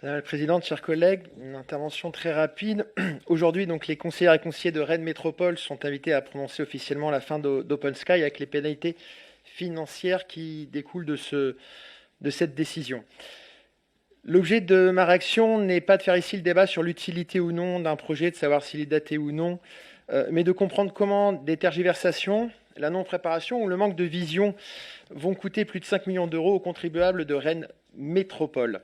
Madame la présidente, chers collègues, une intervention très rapide. Aujourd'hui, donc, les conseillères et conseillers de Rennes Métropole sont invités à prononcer officiellement la fin d'Open Sky avec les pénalités financières qui découlent de cette décision. L'objet de ma réaction n'est pas de faire ici le débat sur l'utilité ou non d'un projet, de savoir s'il est daté ou non, mais de comprendre comment des tergiversations, la non-préparation ou le manque de vision vont coûter plus de 5 millions d'euros aux contribuables de Rennes Métropole.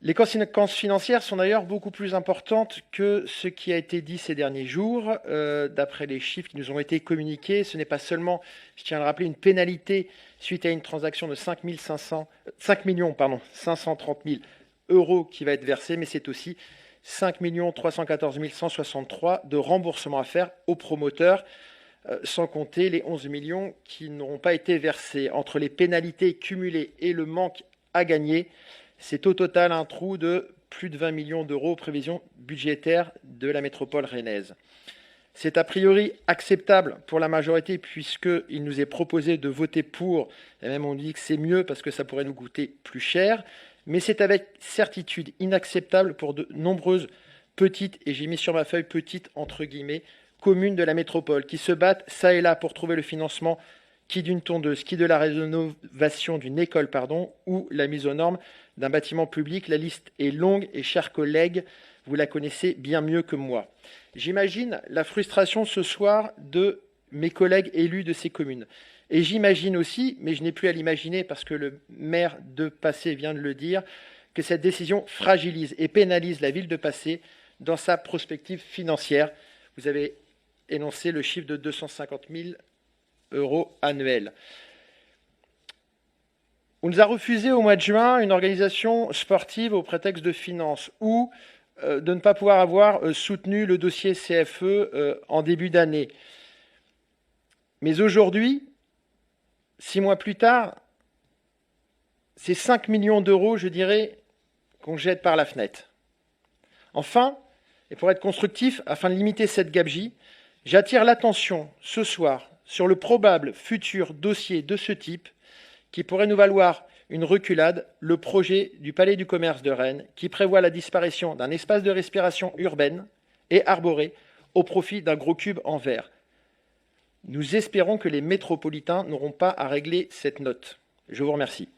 Les conséquences financières sont d'ailleurs beaucoup plus importantes que ce qui a été dit ces derniers jours. D'après les chiffres qui nous ont été communiqués, ce n'est pas seulement, je tiens à le rappeler, une pénalité suite à une transaction de 5 530 000 euros qui va être versée, mais c'est aussi 5 314 163 de remboursement à faire aux promoteurs, sans compter les 11 millions qui n'auront pas été versés. Entre les pénalités cumulées et le manque à gagner, c'est au total un trou de plus de 20 millions d'euros aux prévisions budgétaires de la métropole rennaise. C'est a priori acceptable pour la majorité puisqu'il nous est proposé de voter pour, et même on dit que c'est mieux parce que ça pourrait nous coûter plus cher, mais c'est avec certitude inacceptable pour de nombreuses petites, et j'ai mis sur ma feuille petites entre guillemets, communes de la métropole qui se battent ça et là pour trouver le financement qui d'une tondeuse, qui de la rénovation d'une école, ou la mise aux normes d'un bâtiment public. La liste est longue et, chers collègues, vous la connaissez bien mieux que moi. J'imagine la frustration ce soir de mes collègues élus de ces communes. Et j'imagine aussi, mais je n'ai plus à l'imaginer parce que le maire de Passé vient de le dire, que cette décision fragilise et pénalise la ville de Passé dans sa prospective financière. Vous avez énoncé le chiffre de 250 000 euros annuels. On nous a refusé au mois de juin une organisation sportive au prétexte de finances ou de ne pas pouvoir avoir soutenu le dossier CFE en début d'année. Mais aujourd'hui, 6 mois plus tard, c'est 5 millions d'euros, je dirais, qu'on jette par la fenêtre. Enfin, et pour être constructif, afin de limiter cette gabegie, j'attire l'attention ce soir sur le probable futur dossier de ce type qui pourrait nous valoir une reculade, le projet du Palais du Commerce de Rennes, qui prévoit la disparition d'un espace de respiration urbaine et arboré au profit d'un gros cube en verre. Nous espérons que les métropolitains n'auront pas à régler cette note. Je vous remercie.